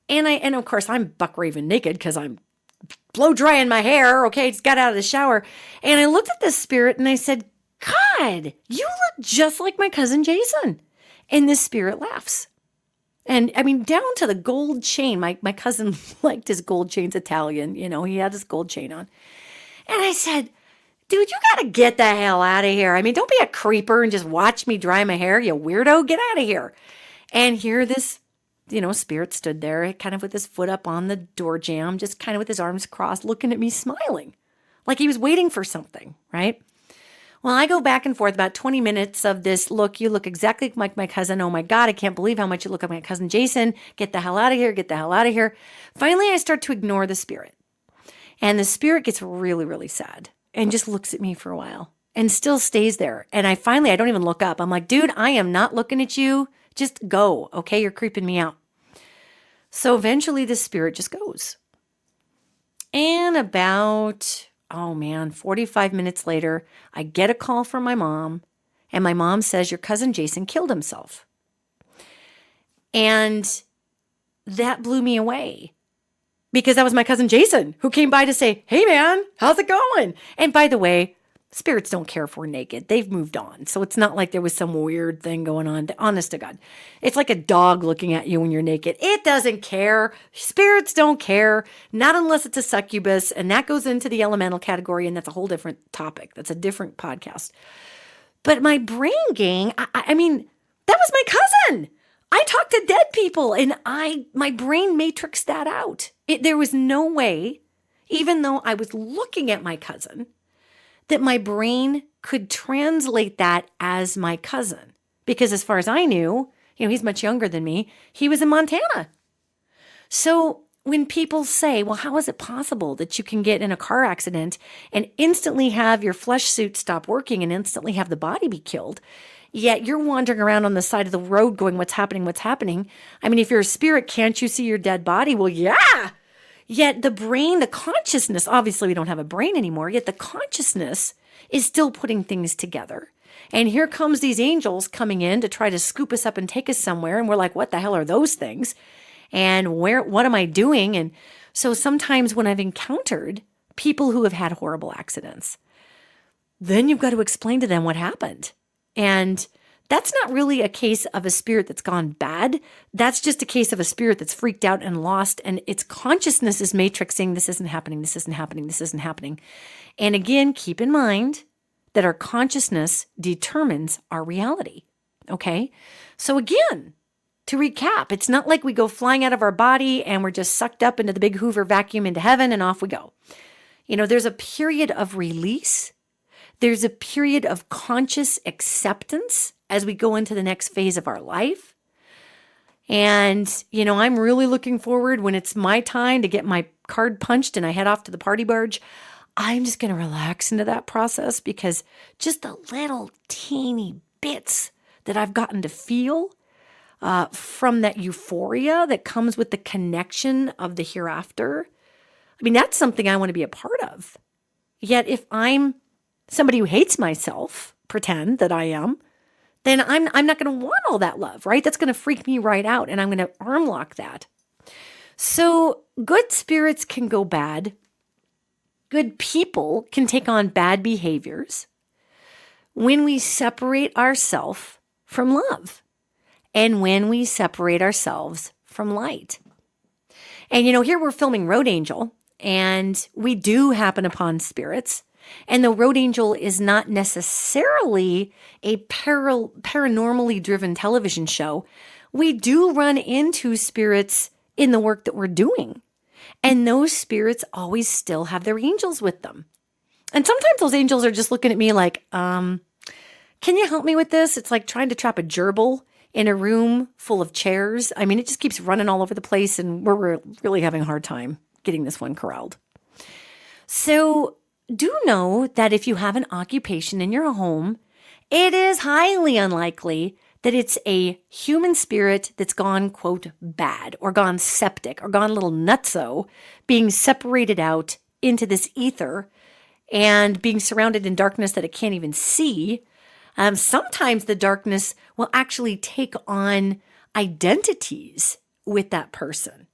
And of course, I'm buck raving naked because I'm blow drying my hair. Okay, just got out of the shower. And I looked at this spirit and I said, God, you look just like my cousin Jason. And this spirit laughs. And I mean, down to the gold chain. My cousin liked his gold chains Italian. He had his gold chain on. And I said, dude, you got to get the hell out of here. I mean, don't be a creeper and just watch me dry my hair, you weirdo. Get out of here. And here this spirit stood there, kind of with his foot up on the door jamb, just kind of with his arms crossed, looking at me, smiling, like he was waiting for something, right? Well, I go back and forth about 20 minutes of this, look, you look exactly like my cousin. Oh my God, I can't believe how much you look like my cousin Jason. Get the hell out of here, get the hell out of here. Finally, I start to ignore the spirit. And the spirit gets really, really sad and just looks at me for a while and still stays there. And I don't even look up. I'm like, dude, I am not looking at you. Just go, okay? You're creeping me out. So eventually the spirit just goes. And about, 45 minutes later, I get a call from my mom, and my mom says, your cousin Jason killed himself. And that blew me away because that was my cousin Jason who came by to say, hey man, how's it going? And by the way, spirits don't care if we're naked. They've moved on. So it's not like there was some weird thing going on. Honest to God. It's like a dog looking at you when you're naked. It doesn't care. Spirits don't care. Not unless it's a succubus. And that goes into the elemental category. And that's a whole different topic. That's a different podcast. But my brain gang, I mean, that was my cousin. I talk to dead people and my brain matrixed that out. There was no way, even though I was looking at my cousin, that my brain could translate that as my cousin. Because as far as I knew, he's much younger than me. He was in Montana. So when people say, well, how is it possible that you can get in a car accident and instantly have your flesh suit stop working and instantly have the body be killed, yet you're wandering around on the side of the road going, what's happening, what's happening? I mean, if you're a spirit, can't you see your dead body? Well, yeah. Yet the brain, the consciousness, obviously we don't have a brain anymore, yet the consciousness is still putting things together. And here comes these angels coming in to try to scoop us up and take us somewhere. And we're like, what the hell are those things? And what am I doing? And so sometimes when I've encountered people who have had horrible accidents, then you've got to explain to them what happened. And that's not really a case of a spirit that's gone bad. That's just a case of a spirit that's freaked out and lost, and its consciousness is matrixing, this isn't happening, this isn't happening, this isn't happening. And again, keep in mind that our consciousness determines our reality, okay? So again, to recap, it's not like we go flying out of our body and we're just sucked up into the big Hoover vacuum into heaven and off we go. There's a period of release. There's a period of conscious acceptance as we go into the next phase of our life. And, I'm really looking forward when it's my time to get my card punched and I head off to the party barge. I'm just going to relax into that process because just the little teeny bits that I've gotten to feel from that euphoria that comes with the connection of the hereafter, that's something I want to be a part of. Yet if I'm somebody who hates myself, pretend that I am, then I'm not going to want all that love, right? That's going to freak me right out, and I'm going to arm lock that. So good spirits can go bad. Good people can take on bad behaviors when we separate ourselves from love and when we separate ourselves from light. And, here we're filming Road Angel, and we do happen upon spirits. And the Road Angel is not necessarily a paranormally driven television show. We do run into spirits in the work that we're doing. And those spirits always still have their angels with them. And sometimes those angels are just looking at me like, can you help me with this? It's like trying to trap a gerbil in a room full of chairs. It just keeps running all over the place, and we're really having a hard time getting this one corralled. So do know that if you have an occupation in your home, it is highly unlikely that it's a human spirit that's gone, quote, bad or gone septic or gone a little nutso, being separated out into this ether and being surrounded in darkness that it can't even see. Sometimes the darkness will actually take on identities with that person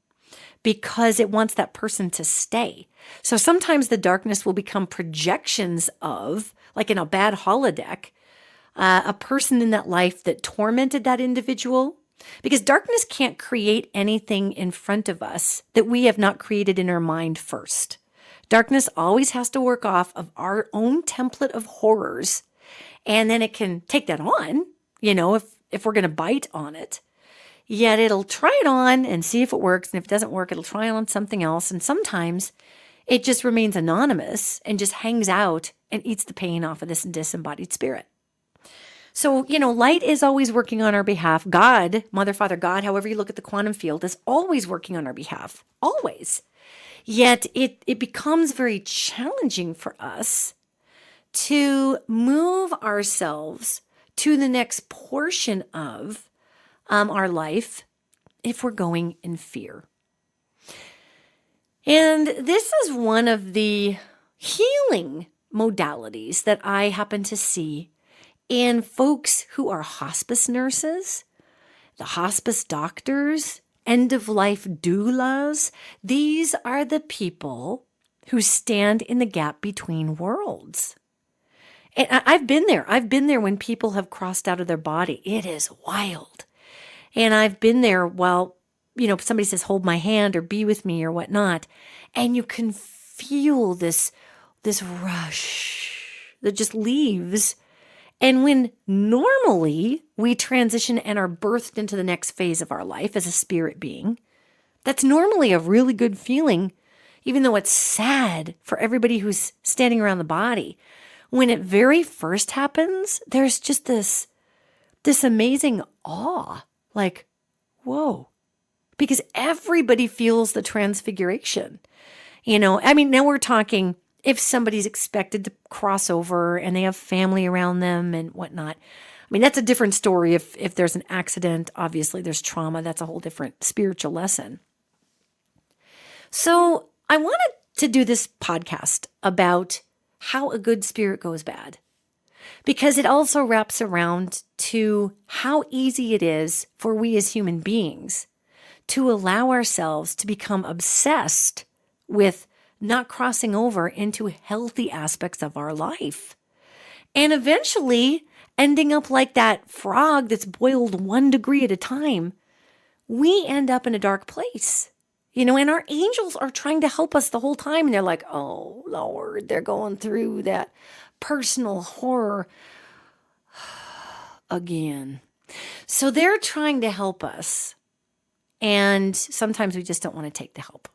because it wants that person to stay. So sometimes the darkness will become projections of, like in a bad holodeck, a person in that life that tormented that individual. Because darkness can't create anything in front of us that we have not created in our mind first. Darkness always has to work off of our own template of horrors, and then it can take that on, if we're going to bite on it. Yet it'll try it on and see if it works. And if it doesn't work, it'll try it on something else. And sometimes it just remains anonymous and just hangs out and eats the pain off of this disembodied spirit. So, light is always working on our behalf. God, Mother, Father, God, however you look at the quantum field, is always working on our behalf. Always. Yet it becomes very challenging for us to move ourselves to the next portion of our life if we're going in fear. And this is one of the healing modalities that I happen to see in folks who are hospice nurses, the hospice doctors, end-of-life doulas. These are the people who stand in the gap between worlds. And I've been there. I've been there when people have crossed out of their body. It is wild. And I've been there while, somebody says, hold my hand or be with me or whatnot. And you can feel this rush that just leaves. And when normally we transition and are birthed into the next phase of our life as a spirit being, that's normally a really good feeling, even though it's sad for everybody who's standing around the body. When it very first happens, there's just this amazing awe, like, whoa, because everybody feels the transfiguration. Now we're talking if somebody's expected to cross over and they have family around them and whatnot. That's a different story. If there's an accident, obviously there's trauma. That's a whole different spiritual lesson. So I wanted to do this podcast about how a good spirit goes bad, because it also wraps around to how easy it is for we as human beings to allow ourselves to become obsessed with not crossing over into healthy aspects of our life, and eventually ending up like that frog that's boiled 1 degree at a time. We end up in a dark place. And our angels are trying to help us the whole time. And they're like, oh, Lord, they're going through that personal horror again. So they're trying to help us. And sometimes we just don't want to take the help.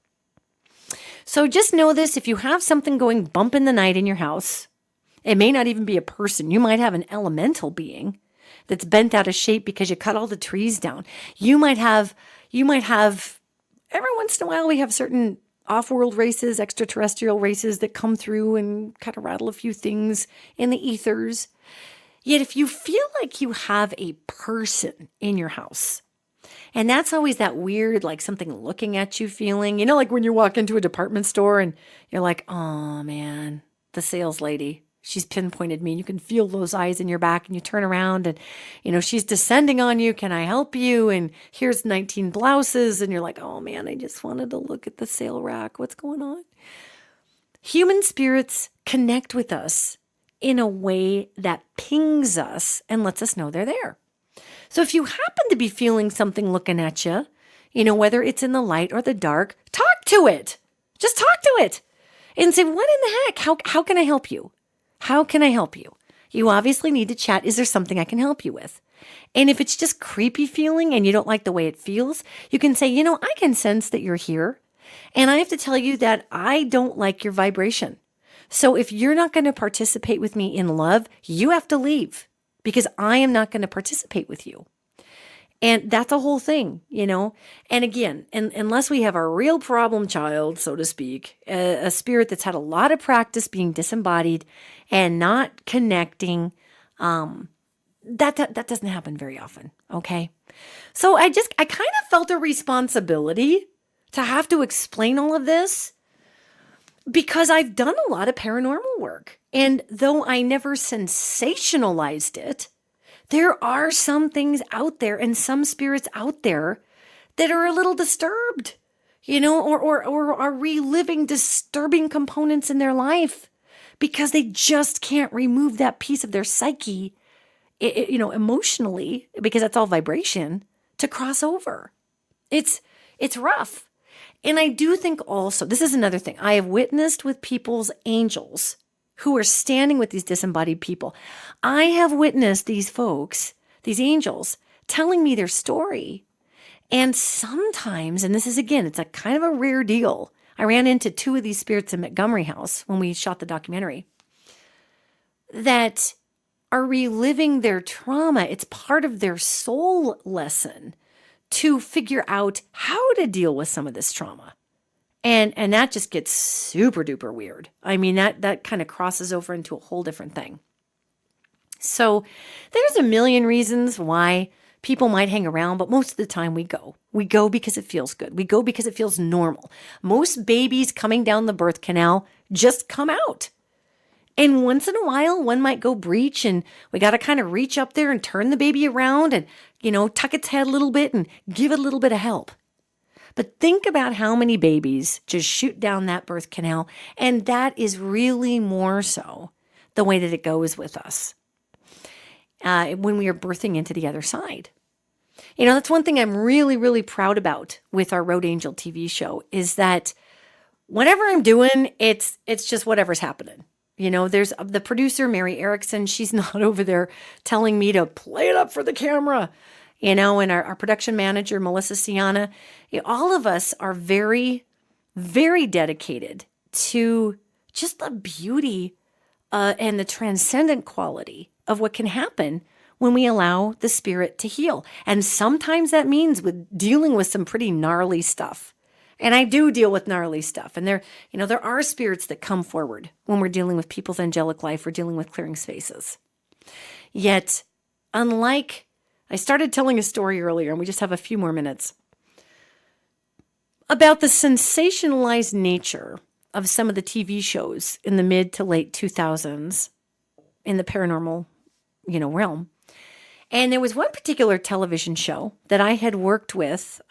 So just know this: if you have something going bump in the night in your house, It may not even be a person. You might have an elemental being that's bent out of shape because you cut all the trees down. You might have, every once in a while, we have certain off-world races, extraterrestrial races that come through and kind of rattle a few things in the ethers. Yet if you feel like you have a person in your house, and that's always that weird, like something looking at you feeling, like when you walk into a department store and you're like, oh man, the sales lady, she's pinpointed me. And you can feel those eyes in your back and you turn around and, she's descending on you. Can I help you? And here's 19 blouses. And you're like, oh man, I just wanted to look at the sale rack. What's going on? Human spirits connect with us in a way that pings us and lets us know they're there. So if you happen to be feeling something looking at you, whether it's in the light or the dark, talk to it. Just talk to it and say, what in the heck? How can I help you? How can I help you? You obviously need to chat. Is there something I can help you with? And if it's just creepy feeling and you don't like the way it feels, you can say, I can sense that you're here. And I have to tell you that I don't like your vibration. So if you're not going to participate with me in love, you have to leave because I am not going to participate with you. And that's a whole thing, And again, unless we have a real problem child, so to speak, a spirit that's had a lot of practice being disembodied and not connecting, that doesn't happen very often, okay? So I kind of felt a responsibility to have to explain all of this because I've done a lot of paranormal work. And though I never sensationalized it, there are some things out there and some spirits out there that are a little disturbed, or are reliving disturbing components in their life because they just can't remove that piece of their psyche, emotionally, because that's all vibration, to cross over. It's rough. And I do think also, this is another thing, I have witnessed with people's angels who are standing with these disembodied people. I have witnessed these folks, these angels, telling me their story. And sometimes, and this is again, it's a kind of a rare deal. I ran into 2 of these spirits in Montgomery House when we shot the documentary that are reliving their trauma. It's part of their soul lesson to figure out how to deal with some of this trauma. And that just gets super duper weird. I mean, that kind of crosses over into a whole different thing. So there's a million reasons why people might hang around, but most of the time we go. We go because it feels good. We go because it feels normal. Most babies coming down the birth canal just come out. And once in a while, one might go breech and we got to kind of reach up there and turn the baby around and, tuck its head a little bit and give it a little bit of help. But think about how many babies just shoot down that birth canal, and that is really more so the way that it goes with us when we are birthing into the other side. That's one thing I'm really, really proud about with our Road Angel TV show is that whatever I'm doing, it's just whatever's happening. There's the producer, Mary Erickson. She's not over there telling me to play it up for the camera. And our production manager, Melissa Siana, all of us are very, very dedicated to just the beauty and the transcendent quality of what can happen when we allow the spirit to heal. And sometimes that means with dealing with some pretty gnarly stuff. And I do deal with gnarly stuff. And there are spirits that come forward when we're dealing with people's angelic life or dealing with clearing spaces. Yet, I started telling a story earlier, and we just have a few more minutes, about the sensationalized nature of some of the TV shows in the mid to late 2000s in the paranormal, realm. And there was one particular television show that I had worked with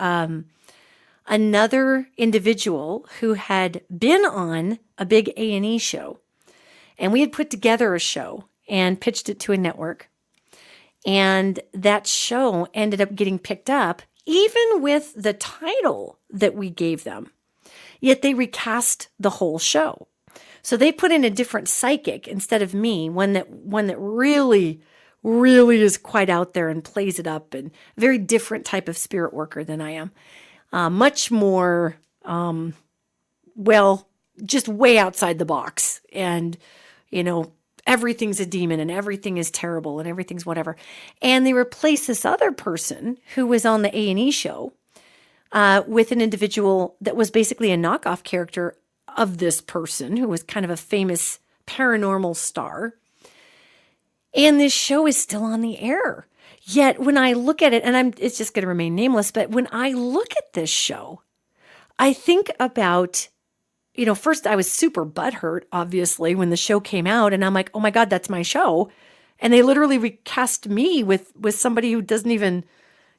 another individual who had been on a big A&E show. And we had put together a show and pitched it to a network. And that show ended up getting picked up, even with the title that we gave them. Yet they recast the whole show. So they put in a different psychic instead of me, one that really, really is quite out there and plays it up, and a very different type of spirit worker than I am. Much more, just way outside the box. And, everything's a demon and everything is terrible and everything's whatever. And they replaced this other person who was on the A&E show with an individual that was basically a knockoff character of this person who was kind of a famous paranormal star. And this show is still on the air. Yet when I look at it, and it's just going to remain nameless, but when I look at this show, I think about, first I was super butthurt, obviously, when the show came out, and I'm like, oh my God, that's my show. And they literally recast me with somebody who doesn't even,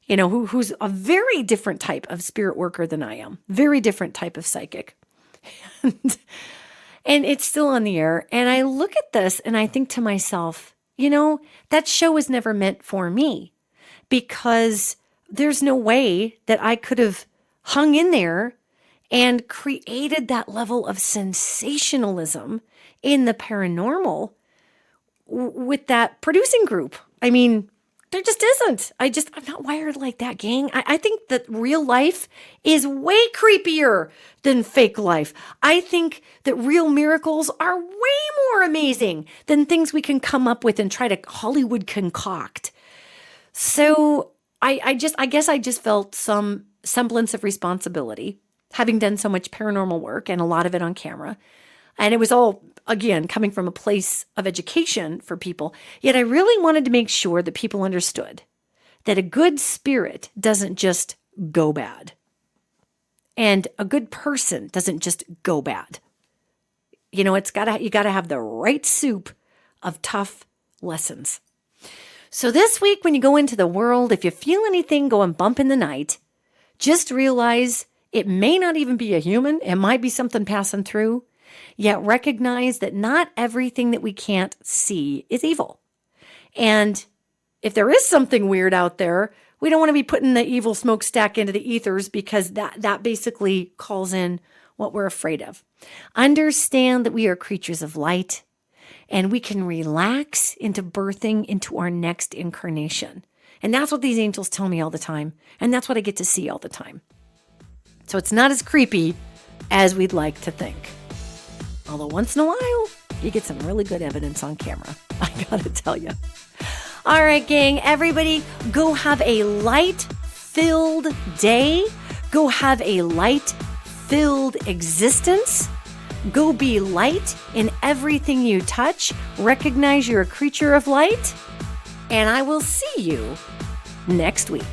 who's a very different type of spirit worker than I am, very different type of psychic. And it's still on the air. And I look at this and I think to myself, that show was never meant for me, because there's no way that I could have hung in there and created that level of sensationalism in the paranormal with that producing group. I mean, there just isn't. I'm not wired like that, gang. I think that real life is way creepier than fake life. I think that real miracles are way more amazing than things we can come up with and try to Hollywood concoct. So I guess I just felt some semblance of responsibility, having done so much paranormal work and a lot of it on camera. And it was all, again, coming from a place of education for people. Yet I really wanted to make sure that people understood that a good spirit doesn't just go bad. And a good person doesn't just go bad. You gotta have the right soup of tough lessons. So this week, when you go into the world, if you feel anything going bump in the night, just realize it may not even be a human. It might be something passing through. Yet recognize that not everything that we can't see is evil. And if there is something weird out there, we don't want to be putting the evil smokestack into the ethers, because that basically calls in what we're afraid of. Understand that we are creatures of light, and we can relax into birthing into our next incarnation. And that's what these angels tell me all the time. And that's what I get to see all the time. So it's not as creepy as we'd like to think. Although once in a while, you get some really good evidence on camera. I gotta tell you. All right, gang, everybody, go have a light-filled day. Go have a light-filled existence. Go be light in everything you touch. Recognize you're a creature of light. And I will see you next week.